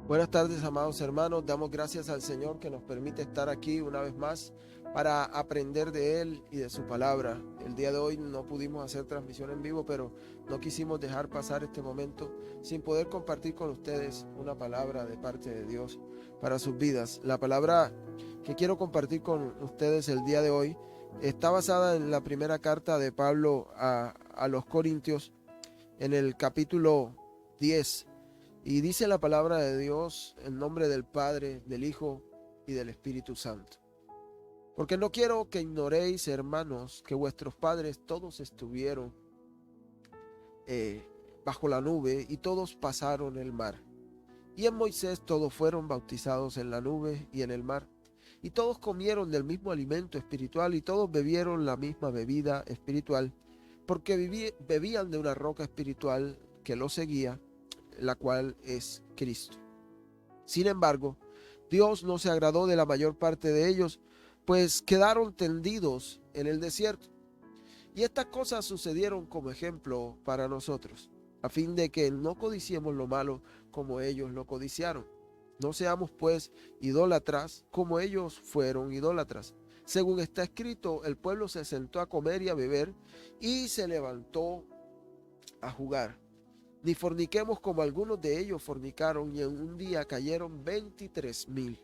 Buenas tardes, amados hermanos. Damos gracias al Señor que nos permite estar aquí una vez más para aprender de Él y de su palabra. El día de hoy no pudimos hacer transmisión en vivo, pero no quisimos dejar pasar este momento sin poder compartir con ustedes una palabra de parte de Dios para sus vidas. La palabra que quiero compartir con ustedes el día de hoy está basada en la primera carta de Pablo a los Corintios, en el capítulo 10. Y dice la palabra de Dios en nombre del Padre, del Hijo y del Espíritu Santo. Porque no quiero que ignoréis, hermanos, que vuestros padres todos estuvieron eh, bajo la nube y todos pasaron el mar. Y en Moisés todos fueron bautizados en la nube y en el mar. Y todos comieron del mismo alimento espiritual y todos bebieron la misma bebida espiritual, porque bebían de una roca espiritual que los seguía, la cual es Cristo. Sin embargo, Dios no se agradó de la mayor parte de ellos, pues quedaron tendidos en el desierto. Y estas cosas sucedieron como ejemplo para nosotros, a fin de que no codiciemos lo malo como ellos lo codiciaron. No seamos pues idólatras como ellos fueron idólatras. Según está escrito, el pueblo se sentó a comer y a beber y se levantó a jugar. Ni forniquemos como algunos de ellos fornicaron y en un día cayeron 23,000.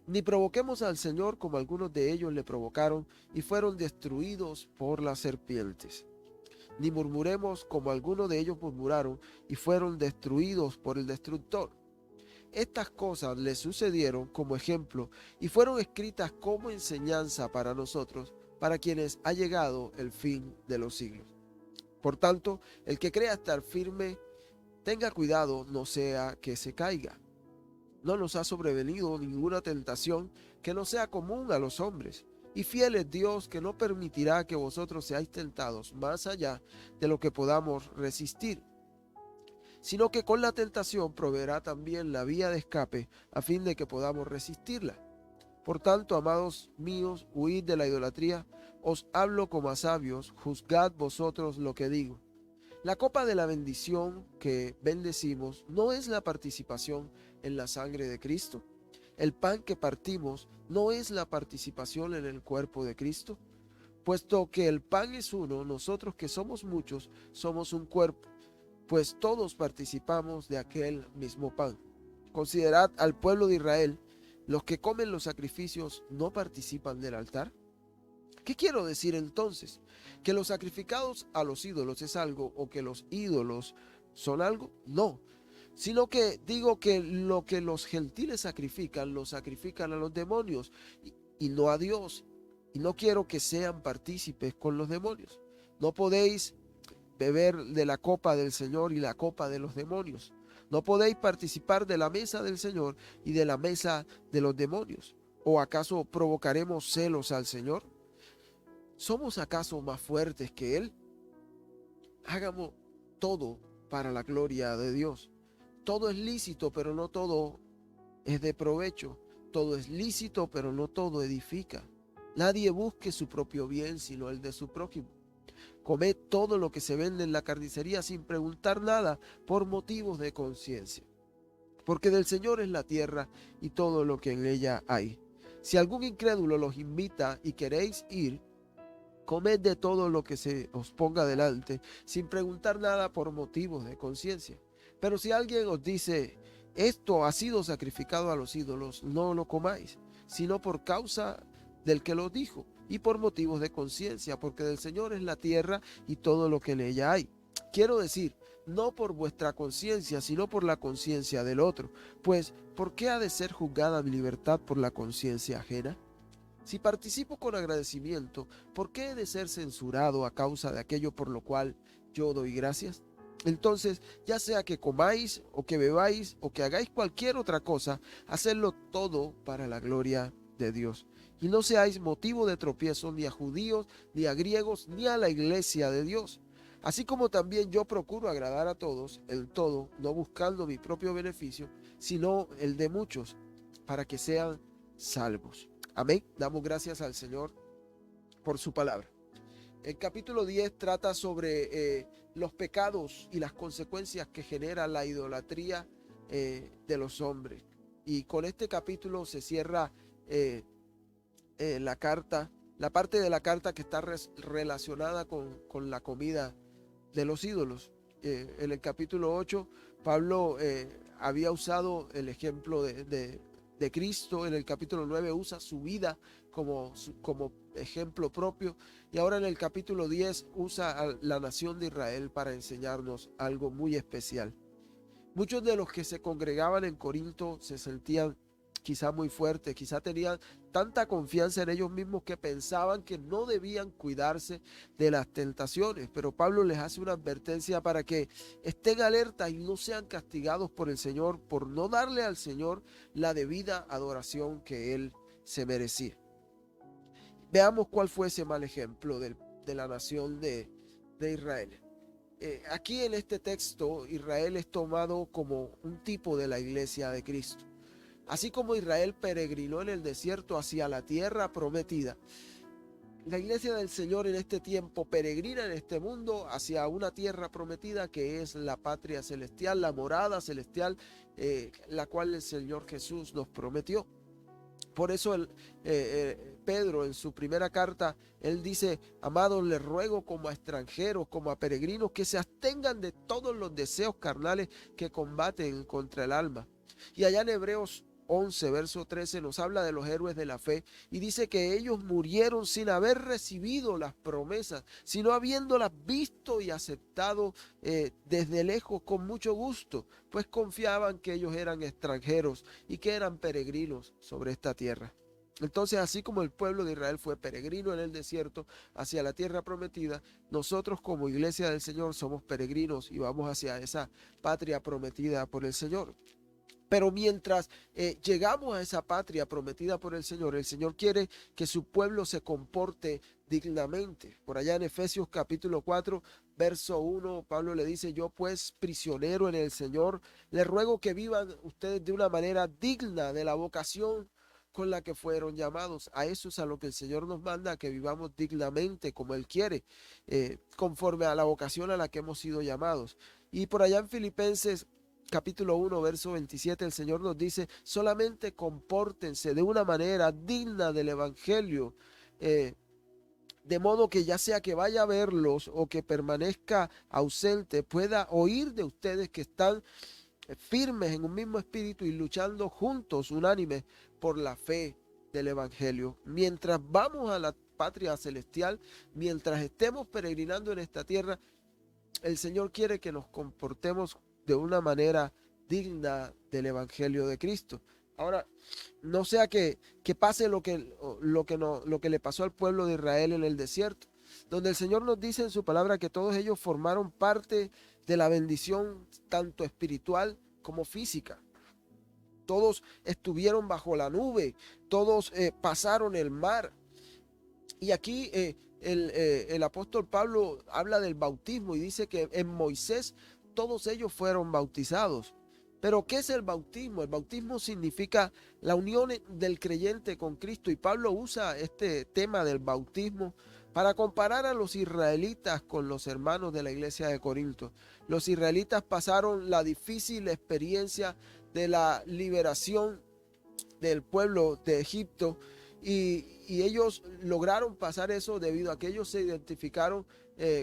Ni provoquemos al Señor como algunos de ellos le provocaron y fueron destruidos por las serpientes. Ni murmuremos como algunos de ellos murmuraron y fueron destruidos por el destructor. Estas cosas les sucedieron como ejemplo y fueron escritas como enseñanza para nosotros, para quienes ha llegado el fin de los siglos. Por tanto, el que crea estar firme, tenga cuidado, no sea que se caiga. No nos ha sobrevenido ninguna tentación que no sea común a los hombres. Y fiel es Dios, que no permitirá que vosotros seáis tentados más allá de lo que podamos resistir, sino que con la tentación proveerá también la vía de escape a fin de que podamos resistirla. Por tanto, amados míos, huid de la idolatría. Os hablo como a sabios, juzgad vosotros lo que digo. La copa de la bendición que bendecimos no es la participación en la sangre de Cristo. El pan que partimos no es la participación en el cuerpo de Cristo. Puesto que el pan es uno, nosotros que somos muchos somos un cuerpo, pues todos participamos de aquel mismo pan. Considerad al pueblo de Israel, los que comen los sacrificios no participan del altar. ¿Qué quiero decir entonces? ¿Que los sacrificados a los ídolos es algo o que los ídolos son algo? No, sino que digo que lo que los gentiles sacrifican, lo sacrifican a los demonios y no a Dios. Y no quiero que sean partícipes con los demonios. No podéis beber de la copa del Señor y la copa de los demonios. No podéis participar de la mesa del Señor y de la mesa de los demonios. ¿O acaso provocaremos celos al Señor? ¿Somos acaso más fuertes que Él? Hagamos todo para la gloria de Dios. Todo es lícito, pero no todo es de provecho. Todo es lícito, pero no todo edifica. Nadie busque su propio bien, sino el de su prójimo. Comed todo lo que se vende en la carnicería sin preguntar nada por motivos de conciencia. Porque del Señor es la tierra y todo lo que en ella hay. Si algún incrédulo los invita y queréis ir, comed de todo lo que se os ponga delante, sin preguntar nada por motivos de conciencia. Pero si alguien os dice, esto ha sido sacrificado a los ídolos, no lo comáis, sino por causa del que lo dijo, y por motivos de conciencia, porque del Señor es la tierra y todo lo que en ella hay. Quiero decir, no por vuestra conciencia, sino por la conciencia del otro. Pues, ¿por qué ha de ser juzgada mi libertad por la conciencia ajena? Si participo con agradecimiento, ¿por qué he de ser censurado a causa de aquello por lo cual yo doy gracias? Entonces, ya sea que comáis o que bebáis o que hagáis cualquier otra cosa, hacedlo todo para la gloria de Dios. Y no seáis motivo de tropiezo ni a judíos, ni a griegos, ni a la iglesia de Dios. Así como también yo procuro agradar a todos, en todo, no buscando mi propio beneficio, sino el de muchos, para que sean salvos. Amén. Damos gracias al Señor por su palabra. El capítulo 10 trata sobre los pecados y las consecuencias que genera la idolatría de los hombres. Y con este capítulo se cierra la carta, la parte de la carta que está relacionada con la comida de los ídolos. En el capítulo 8, Pablo había usado el ejemplo de Cristo. En el capítulo 9 usa su vida como ejemplo propio. Y ahora en el capítulo 10 usa a la nación de Israel para enseñarnos algo muy especial. Muchos de los que se congregaban en Corinto se sentían quizá muy fuertes, quizá tenían tanta confianza en ellos mismos que pensaban que no debían cuidarse de las tentaciones, pero Pablo les hace una advertencia para que estén alertas y no sean castigados por el Señor por no darle al Señor la debida adoración que Él se merecía. Veamos cuál fue ese mal ejemplo de la nación de Israel. Aquí en este texto, Israel es tomado como un tipo de la iglesia de Cristo. Así como Israel peregrinó en el desierto hacia la tierra prometida, la iglesia del Señor en este tiempo peregrina en este mundo hacia una tierra prometida que es la patria celestial, la morada celestial, la cual el Señor Jesús nos prometió. Por eso Pedro en su primera carta, él dice: amados, les ruego como a extranjeros, como a peregrinos, que se abstengan de todos los deseos carnales que combaten contra el alma. Y allá en Hebreos 11, verso 13, nos habla de los héroes de la fe y dice que ellos murieron sin haber recibido las promesas, sino habiéndolas visto y aceptado desde lejos con mucho gusto, pues confiaban que ellos eran extranjeros y que eran peregrinos sobre esta tierra. Entonces, así como el pueblo de Israel fue peregrino en el desierto hacia la tierra prometida, nosotros como iglesia del Señor somos peregrinos y vamos hacia esa patria prometida por el Señor. Pero mientras llegamos a esa patria prometida por el Señor quiere que su pueblo se comporte dignamente. Por allá en Efesios capítulo 4, verso 1, Pablo le dice: yo pues, prisionero en el Señor, les ruego que vivan ustedes de una manera digna de la vocación con la que fueron llamados. A eso es a lo que el Señor nos manda, que vivamos dignamente como Él quiere, conforme a la vocación a la que hemos sido llamados. Y por allá en Filipenses capítulo 1, verso 27, el Señor nos dice: solamente compórtense de una manera digna del Evangelio, de modo que ya sea que vaya a verlos o que permanezca ausente, pueda oír de ustedes que están firmes en un mismo espíritu y luchando juntos, unánimes, por la fe del Evangelio. Mientras vamos a la patria celestial, mientras estemos peregrinando en esta tierra, el Señor quiere que nos comportemos de una manera digna del Evangelio de Cristo. Ahora, no sea que pase lo que le pasó al pueblo de Israel en el desierto, donde el Señor nos dice en su palabra que todos ellos formaron parte de la bendición tanto espiritual como física. Todos estuvieron bajo la nube, todos pasaron el mar. Y aquí el apóstol Pablo habla del bautismo y dice que en Moisés todos ellos fueron bautizados. Pero ¿qué es el bautismo? El bautismo significa la unión del creyente con Cristo, y Pablo usa este tema del bautismo para comparar a los israelitas con los hermanos de la iglesia de Corinto. Los israelitas pasaron la difícil experiencia de la liberación del pueblo de Egipto, y ellos lograron pasar eso debido a que ellos se identificaron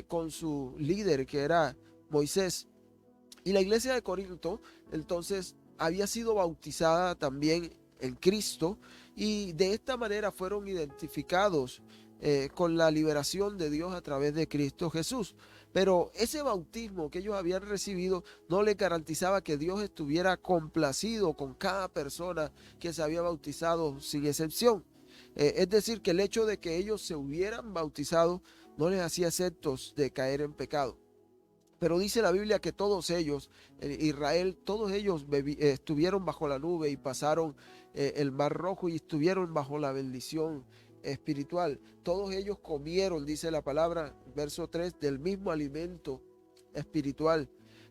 con su líder, que era Moisés. Y la iglesia de Corinto entonces había sido bautizada también en Cristo, y de esta manera fueron identificados con la liberación de Dios a través de Cristo Jesús. Pero ese bautismo que ellos habían recibido no les garantizaba que Dios estuviera complacido con cada persona que se había bautizado sin excepción. Es decir, que el hecho de que ellos se hubieran bautizado no les hacía exentos de caer en pecado. Pero dice la Biblia que todos ellos, Israel, todos ellos estuvieron bajo la nube y pasaron el Mar Rojo y estuvieron bajo la bendición espiritual. Todos ellos comieron, dice la palabra, verso 3, del mismo alimento espiritual.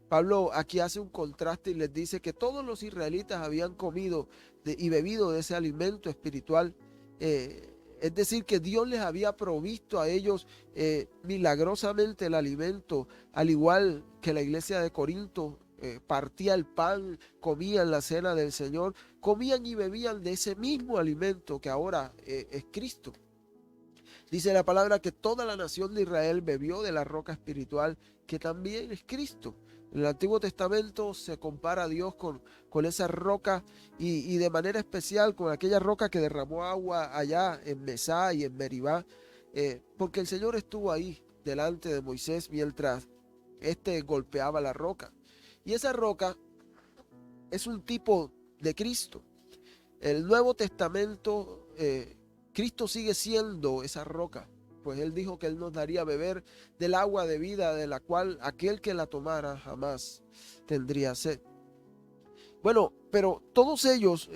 Pablo aquí hace un contraste y les dice que todos los israelitas habían comido y bebido de ese alimento espiritual. Es decir, que Dios les había provisto a ellos milagrosamente el alimento, al igual que la iglesia de Corinto partía el pan, comían la cena del Señor, comían y bebían de ese mismo alimento que ahora es Cristo. Dice la palabra que toda la nación de Israel bebió de la roca espiritual que también es Cristo. En el Antiguo Testamento se compara a Dios con esa roca y de manera especial con aquella roca que derramó agua allá en Mesá y en Meribá, porque el Señor estuvo ahí delante de Moisés mientras éste golpeaba la roca. Y esa roca es un tipo de Cristo. El Nuevo Testamento, Cristo sigue siendo esa roca, pues Él dijo que Él nos daría a beber del agua de vida, de la cual aquel que la tomara jamás tendría sed. Bueno, pero todos ellos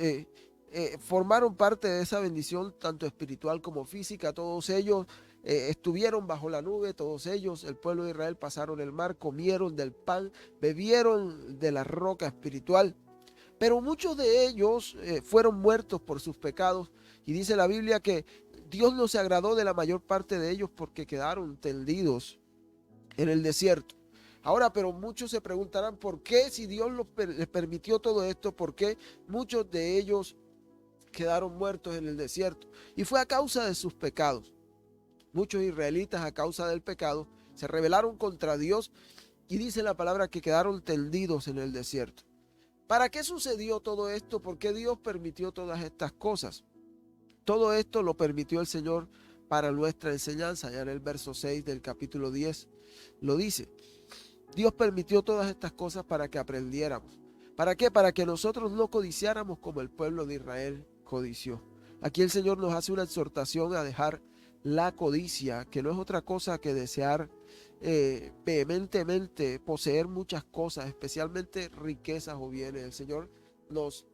formaron parte de esa bendición, tanto espiritual como física. Todos ellos estuvieron bajo la nube, todos ellos, el pueblo de Israel, pasaron el mar, comieron del pan, bebieron de la roca espiritual. Pero muchos de ellos fueron muertos por sus pecados, y dice la Biblia que Dios no se agradó de la mayor parte de ellos porque quedaron tendidos en el desierto. Ahora, pero muchos se preguntarán por qué, si Dios les permitió todo esto, por qué muchos de ellos quedaron muertos en el desierto. Y fue a causa de sus pecados. Muchos israelitas, a causa del pecado, se rebelaron contra Dios, y dice la palabra que quedaron tendidos en el desierto. ¿Para qué sucedió todo esto? ¿Por qué Dios permitió todas estas cosas? Todo esto lo permitió el Señor para nuestra enseñanza. Ya en el verso 6 del capítulo 10 lo dice. Dios permitió todas estas cosas para que aprendiéramos. ¿Para qué? Para que nosotros no codiciáramos como el pueblo de Israel codició. Aquí el Señor nos hace una exhortación a dejar la codicia, que no es otra cosa que desear vehementemente poseer muchas cosas, especialmente riquezas o bienes. El Señor nos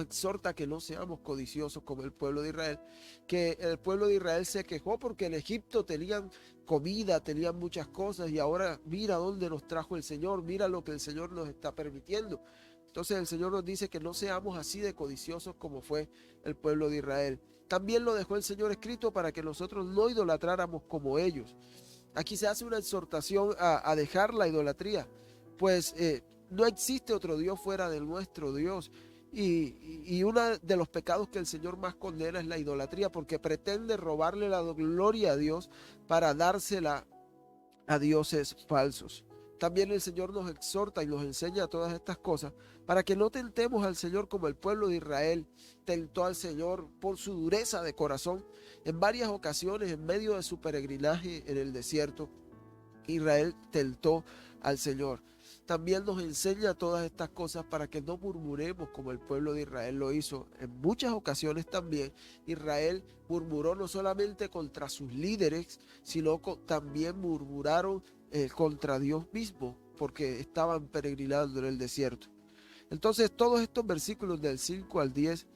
exhorta que no seamos codiciosos como el pueblo de Israel, que el pueblo de Israel se quejó porque en Egipto tenían comida, tenían muchas cosas, y ahora mira dónde nos trajo el Señor, mira lo que el Señor nos está permitiendo. Entonces el Señor nos dice que no seamos así de codiciosos como fue el pueblo de Israel. También lo dejó el Señor escrito para que nosotros no idolatráramos como ellos. Aquí se hace una exhortación a dejar la idolatría, pues no existe otro Dios fuera del nuestro Dios. Y uno de los pecados que el Señor más condena es la idolatría, porque pretende robarle la gloria a Dios para dársela a dioses falsos. También el Señor nos exhorta y nos enseña todas estas cosas para que no tentemos al Señor como el pueblo de Israel tentó al Señor por su dureza de corazón. En varias ocasiones, en medio de su peregrinaje en el desierto, Israel tentó al Señor. También nos enseña todas estas cosas para que no murmuremos como el pueblo de Israel lo hizo. En muchas ocasiones también Israel murmuró no solamente contra sus líderes, sino también murmuraron contra Dios mismo, porque estaban peregrinando en el desierto. Entonces todos estos versículos del 5 al 10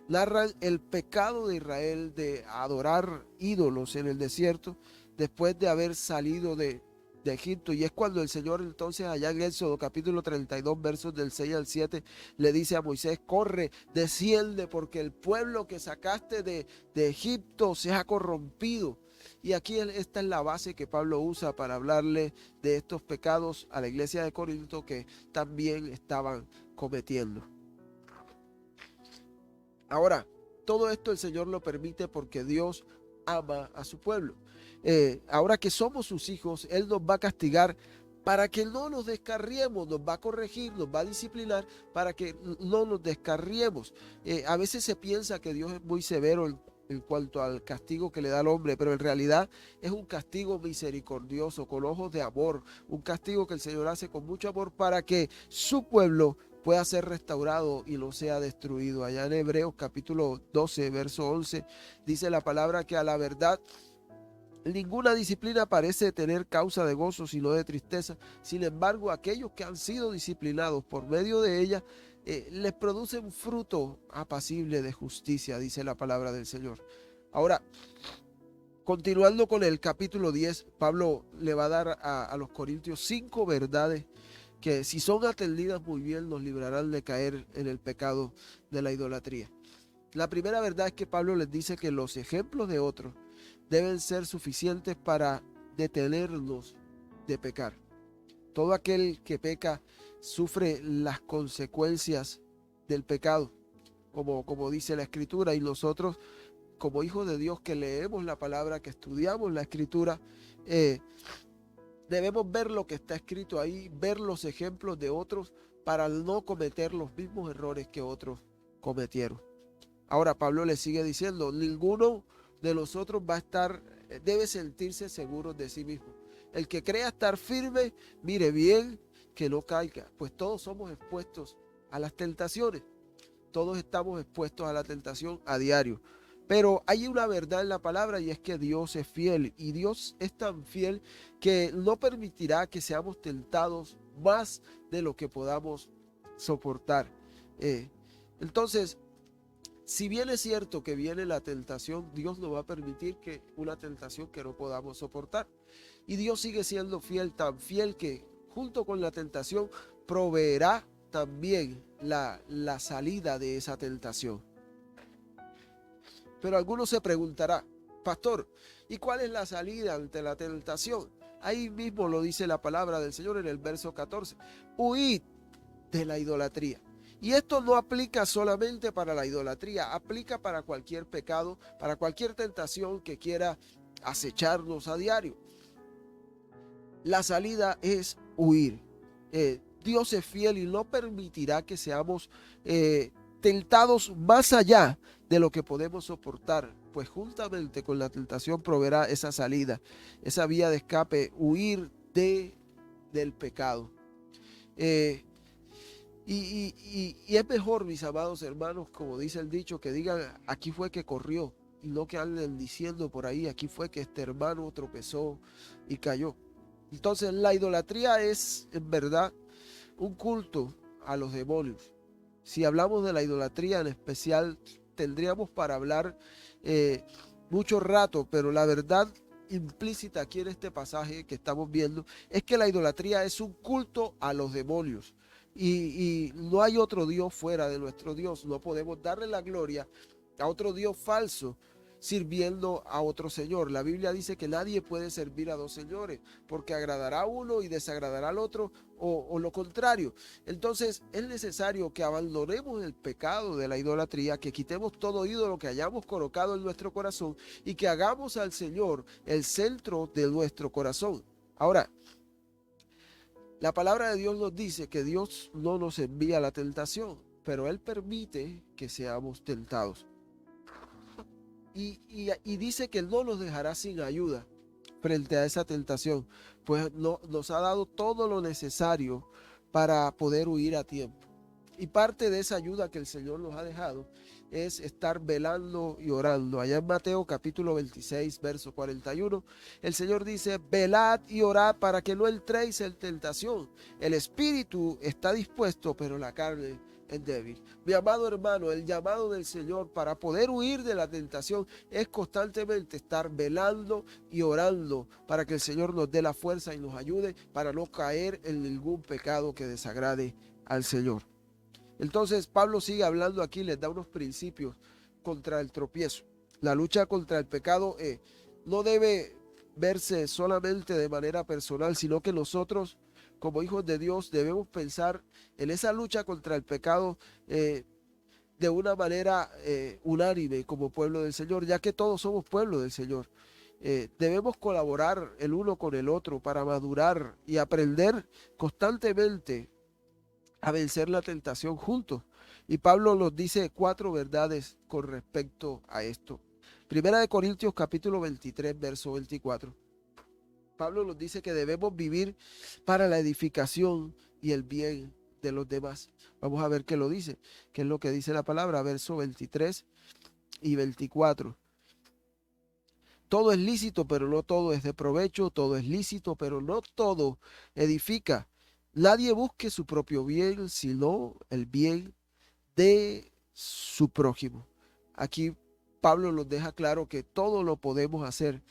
narran el pecado de Israel de adorar ídolos en el desierto después de haber salido de Egipto. Y es cuando el Señor entonces allá en Éxodo capítulo 32 versos del 6 al 7 le dice a Moisés: corre, desciende, porque el pueblo que sacaste de Egipto se ha corrompido. Y aquí esta es la base que Pablo usa para hablarle de estos pecados a la iglesia de Corinto que también estaban cometiendo. Ahora, todo esto el Señor lo permite porque Dios ama a su pueblo. Ahora que somos sus hijos, Él nos va a castigar para que no nos descarriemos, nos va a corregir, nos va a disciplinar para que no nos descarriemos. A veces se piensa que Dios es muy severo en cuanto al castigo que le da al hombre, pero en realidad es un castigo misericordioso, con ojos de amor, un castigo que el Señor hace con mucho amor para que su pueblo pueda ser restaurado y no sea destruido. Allá en Hebreos capítulo 12, verso 11, dice la palabra que a la verdad ninguna disciplina parece tener causa de gozo, sino de tristeza. Sin embargo, aquellos que han sido disciplinados por medio de ella, les producen fruto apacible de justicia, dice la palabra del Señor. Ahora, continuando con el capítulo 10, Pablo le va a dar a los corintios 5 verdades que, si son atendidas muy bien, nos librarán de caer en el pecado de la idolatría. La primera verdad es que Pablo les dice que los ejemplos de otros deben ser suficientes para detenernos de pecar. Todo aquel que peca sufre las consecuencias del pecado, como dice la Escritura, y nosotros, como hijos de Dios que leemos la palabra, que estudiamos la Escritura, debemos ver lo que está escrito ahí, ver los ejemplos de otros para no cometer los mismos errores que otros cometieron. Ahora Pablo le sigue diciendo, ninguno de nosotros debe sentirse seguro de sí mismo. El que crea estar firme, mire bien que no caiga, pues todos somos expuestos a las tentaciones. Todos estamos expuestos a la tentación a diario. Pero hay una verdad en la palabra y es que Dios es fiel. Y Dios es tan fiel que no permitirá que seamos tentados más de lo que podamos soportar. Entonces, si bien es cierto que viene la tentación, Dios no va a permitir que una tentación que no podamos soportar. Y Dios sigue siendo fiel, tan fiel que junto con la tentación proveerá también la salida de esa tentación. Pero algunos se preguntará, pastor, ¿y cuál es la salida ante la tentación? Ahí mismo lo dice la palabra del Señor en el verso 14. Huid de la idolatría. Y esto no aplica solamente para la idolatría, aplica para cualquier pecado, para cualquier tentación que quiera acecharnos a diario. La salida es huir. Dios es fiel y no permitirá que seamos tentados más allá de lo que podemos soportar, pues juntamente con la tentación proveerá esa salida, esa vía de escape, huir del pecado. Y es mejor, mis amados hermanos, como dice el dicho, que digan aquí fue que corrió, y no que anden diciendo por ahí aquí fue que este hermano tropezó y cayó. Entonces la idolatría es en verdad un culto a los demonios. Si hablamos de la idolatría en especial, tendríamos para hablar mucho rato, pero la verdad implícita aquí en este pasaje que estamos viendo es que la idolatría es un culto a los demonios. Y no hay otro Dios fuera de nuestro Dios. No podemos darle la gloria a otro Dios falso sirviendo a otro señor. La Biblia dice que nadie puede servir a dos señores porque agradará a uno y desagradará al otro o lo contrario. Entonces es necesario que abandonemos el pecado de la idolatría, que quitemos todo ídolo que hayamos colocado en nuestro corazón y que hagamos al Señor el centro de nuestro corazón. Ahora, la palabra de Dios nos dice que Dios no nos envía la tentación, pero Él permite que seamos tentados. Y dice que no nos dejará sin ayuda frente a esa tentación, pues nos ha dado todo lo necesario para poder huir a tiempo. Y parte de esa ayuda que el Señor nos ha dejado es estar velando y orando. Allá en Mateo capítulo 26, verso 41, el Señor dice, velad y orad para que no entréis en tentación. El espíritu está dispuesto, pero la carne es débil. Mi amado hermano, el llamado del Señor para poder huir de la tentación es constantemente estar velando y orando para que el Señor nos dé la fuerza y nos ayude para no caer en ningún pecado que desagrade al Señor. Entonces Pablo sigue hablando aquí, les da unos principios contra el tropiezo. La lucha contra el pecado no debe verse solamente de manera personal, sino que nosotros como hijos de Dios debemos pensar en esa lucha contra el pecado de una manera unánime como pueblo del Señor, ya que todos somos pueblo del Señor. Debemos colaborar el uno con el otro para madurar y aprender constantemente a vencer la tentación juntos. Y Pablo nos dice 4 verdades con respecto a esto. Primera de Corintios capítulo 23, verso 24. Pablo nos dice que debemos vivir para la edificación y el bien de los demás. Vamos a ver qué lo dice, qué es lo que dice la palabra, verso 23 y 24. Todo es lícito, pero no todo es de provecho. Todo es lícito, pero no todo edifica. Nadie busque su propio bien, sino el bien de su prójimo. Aquí Pablo nos deja claro que todo lo podemos hacer,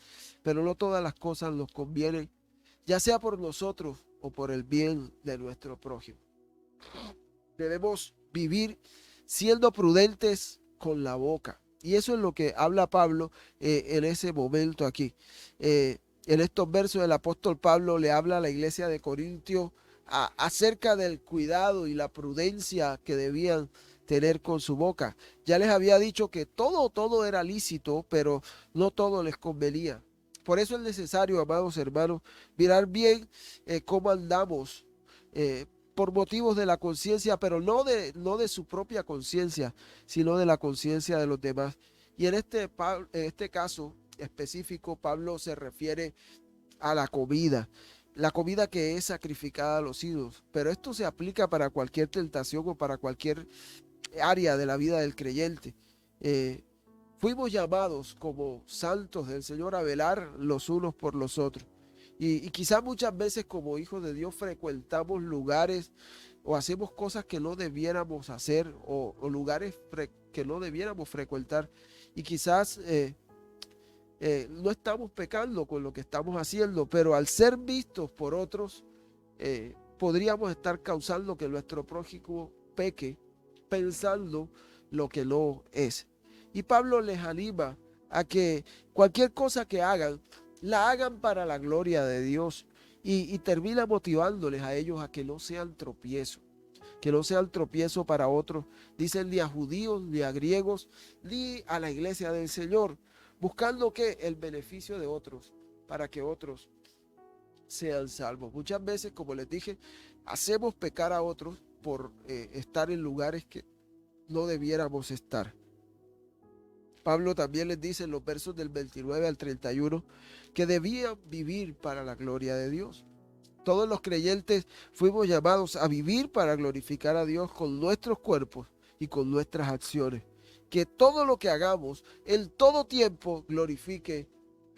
pero no todas las cosas nos convienen, ya sea por nosotros o por el bien de nuestro prójimo. Debemos vivir siendo prudentes con la boca. Y eso es lo que habla Pablo en ese momento aquí. En estos versos el apóstol Pablo le habla a la iglesia de Corintios acerca del cuidado y la prudencia que debían tener con su boca. Ya les había dicho que todo era lícito, pero no todo les convenía. Por eso es necesario, amados hermanos, mirar bien cómo andamos por motivos de la conciencia, pero no de su propia conciencia, sino de la conciencia de los demás. Y en este caso específico, Pablo se refiere a la comida que es sacrificada a los ídolos. Pero esto se aplica para cualquier tentación o para cualquier área de la vida del creyente. Eh, Fuimos llamados como santos del Señor a velar los unos por los otros. Y quizás muchas veces como hijos de Dios frecuentamos lugares o hacemos cosas que no debiéramos hacer o lugares que no debiéramos frecuentar. Y quizás no estamos pecando con lo que estamos haciendo, pero al ser vistos por otros, podríamos estar causando que nuestro prójimo peque pensando lo que no es. Y Pablo les anima a que cualquier cosa que hagan, la hagan para la gloria de Dios y termina motivándoles a ellos a que no sean tropiezo, que no sean tropiezo para otros, dicen ni a judíos, ni a griegos, ni a la iglesia del Señor, buscando que el beneficio de otros, para que otros sean salvos. Muchas veces, como les dije, hacemos pecar a otros por estar en lugares que no debiéramos estar. Pablo también les dice en los versos del 29 al 31 que debían vivir para la gloria de Dios. Todos los creyentes fuimos llamados a vivir para glorificar a Dios con nuestros cuerpos y con nuestras acciones. Que todo lo que hagamos en todo tiempo glorifique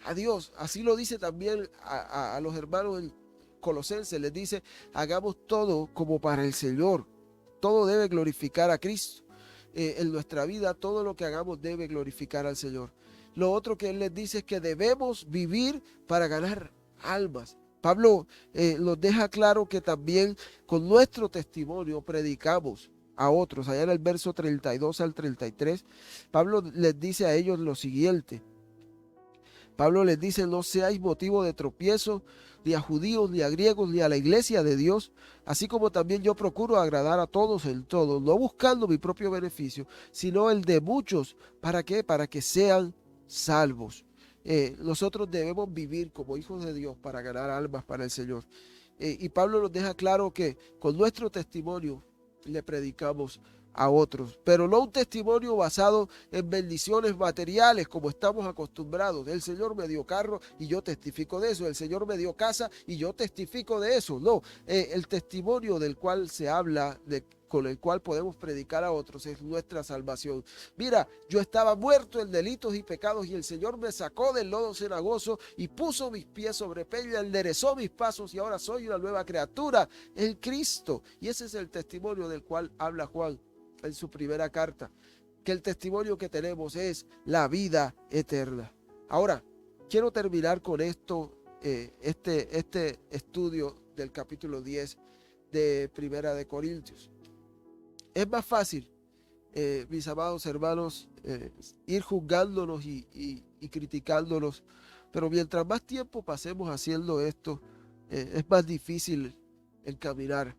a Dios. Así lo dice también a los hermanos en Colosenses. Les dice, hagamos todo como para el Señor. Todo debe glorificar a Cristo. En nuestra vida todo lo que hagamos debe glorificar al Señor. Lo otro que Él les dice es que debemos vivir para ganar almas. Pablo nos deja claro que también con nuestro testimonio predicamos a otros. Allá en el verso 32 al 33, Pablo les dice a ellos lo siguiente. Pablo les dice, no seáis motivo de tropiezo ni a judíos, ni a griegos, ni a la iglesia de Dios, así como también yo procuro agradar a todos en todo, no buscando mi propio beneficio, sino el de muchos. ¿Para qué? Para que sean salvos. Nosotros debemos vivir como hijos de Dios para ganar almas para el Señor. Y Pablo nos deja claro que con nuestro testimonio le predicamos a otros, pero no un testimonio basado en bendiciones materiales como estamos acostumbrados. El Señor me dio carro y yo testifico de eso, el Señor me dio casa y yo testifico de eso. No, el testimonio del cual se habla, con el cual podemos predicar a otros, es nuestra salvación. Mira, yo estaba muerto en delitos y pecados y el Señor me sacó del lodo cenagoso y puso mis pies sobre peña, enderezó mis pasos y ahora soy una nueva criatura, el Cristo. Y ese es el testimonio del cual habla Juan en su primera carta, que el testimonio que tenemos es la vida eterna. Ahora, quiero terminar con esto, este estudio del capítulo 10 de Primera de Corintios. Es más fácil, mis amados hermanos, ir juzgándonos y criticándonos, pero mientras más tiempo pasemos haciendo esto, es más difícil encaminar.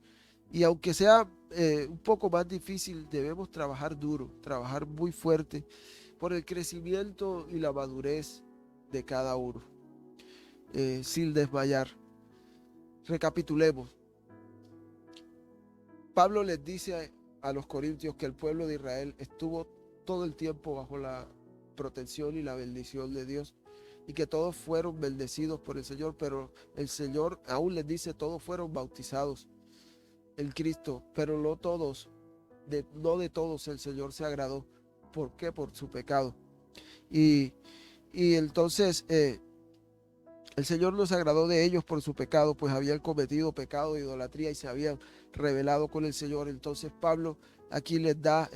Y aunque sea un poco más difícil, debemos trabajar duro, trabajar muy fuerte por el crecimiento y la madurez de cada uno, sin desmayar. Recapitulemos. Pablo les dice a los corintios que el pueblo de Israel estuvo todo el tiempo bajo la protección y la bendición de Dios y que todos fueron bendecidos por el Señor, pero el Señor aún les dice, todos fueron bautizados en Cristo, pero no todos, no de todos el Señor se agradó. ¿Por qué? Por su pecado. Y entonces el Señor no se agradó de ellos por su pecado, pues habían cometido pecado de idolatría y se habían rebelado con el Señor. Entonces Pablo aquí les da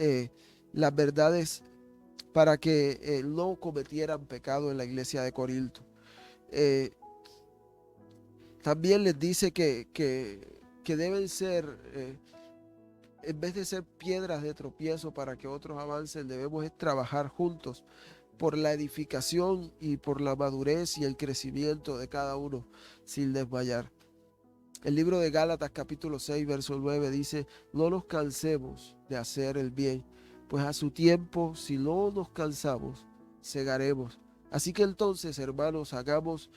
las verdades para que no cometieran pecado en la iglesia de Corinto. También les dice que deben ser, en vez de ser piedras de tropiezo para que otros avancen, debemos trabajar juntos por la edificación y por la madurez y el crecimiento de cada uno sin desmayar. El libro de Gálatas capítulo 6 verso 9 dice: no nos cansemos de hacer el bien, pues a su tiempo, si no nos cansamos, segaremos. Así que entonces, hermanos, hagamos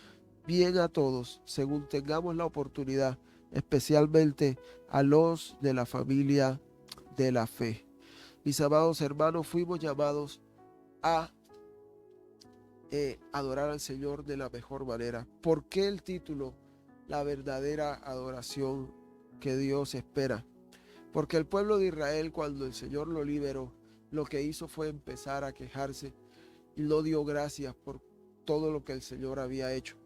bien a todos, según tengamos la oportunidad, especialmente a los de la familia de la fe. Mis amados hermanos, fuimos llamados a adorar al Señor de la mejor manera. ¿Por qué el título? La verdadera adoración que Dios espera. Porque el pueblo de Israel, cuando el Señor lo liberó, lo que hizo fue empezar a quejarse y no dio gracias por todo lo que el Señor había hecho.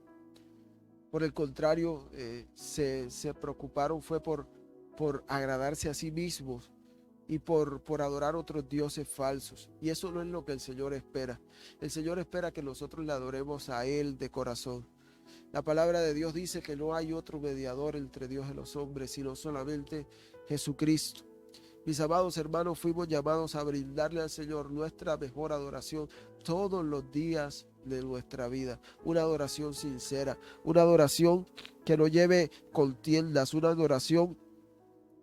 Por el contrario, se preocuparon fue por agradarse a sí mismos y por adorar otros dioses falsos. Y eso no es lo que el Señor espera. El Señor espera que nosotros le adoremos a Él de corazón. La palabra de Dios dice que no hay otro mediador entre Dios y los hombres, sino solamente Jesucristo. Mis amados hermanos, fuimos llamados a brindarle al Señor nuestra mejor adoración todos los días de nuestra vida. Una adoración sincera, una adoración que no lleve contiendas, una adoración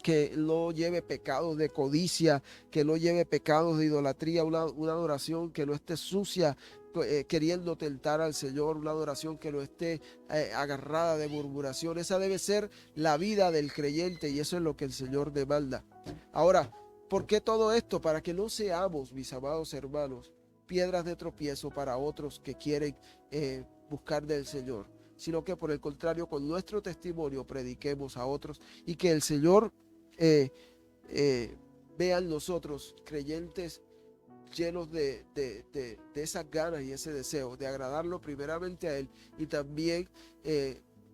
que no lleve pecados de codicia, que no lleve pecados de idolatría, una adoración que no esté sucia, queriendo tentar al Señor, una adoración que no esté agarrada de murmuración. Esa debe ser la vida del creyente y eso es lo que el Señor demanda. Ahora, ¿por qué todo esto? Para que no seamos, mis amados hermanos, piedras de tropiezo para otros que quieren buscar del Señor, sino que por el contrario, con nuestro testimonio prediquemos a otros y que el Señor eh, vean nosotros creyentes llenos de esas ganas y ese deseo de agradarlo primeramente a Él y también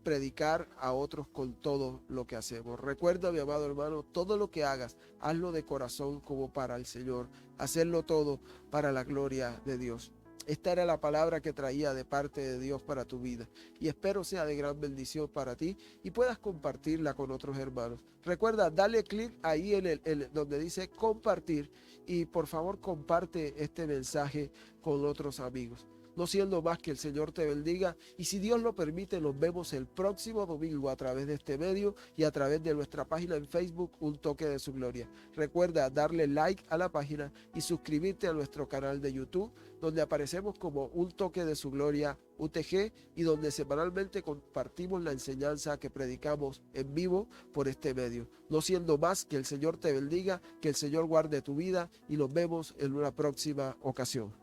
predicar a otros con todo lo que hacemos. Recuerda, mi amado hermano, todo lo que hagas, hazlo de corazón como para el Señor, hacerlo todo para la gloria de Dios. Esta era la palabra que traía de parte de Dios para tu vida y espero sea de gran bendición para ti y puedas compartirla con otros hermanos. Recuerda, dale clic ahí en donde dice compartir y por favor comparte este mensaje con otros amigos. No siendo más, que el Señor te bendiga y si Dios lo permite nos vemos el próximo domingo a través de este medio y a través de nuestra página en Facebook, Un Toque de Su Gloria. Recuerda darle like a la página y suscribirte a nuestro canal de YouTube, donde aparecemos como Un Toque de Su Gloria UTG y donde semanalmente compartimos la enseñanza que predicamos en vivo por este medio. No siendo más, que el Señor te bendiga, que el Señor guarde tu vida y nos vemos en una próxima ocasión.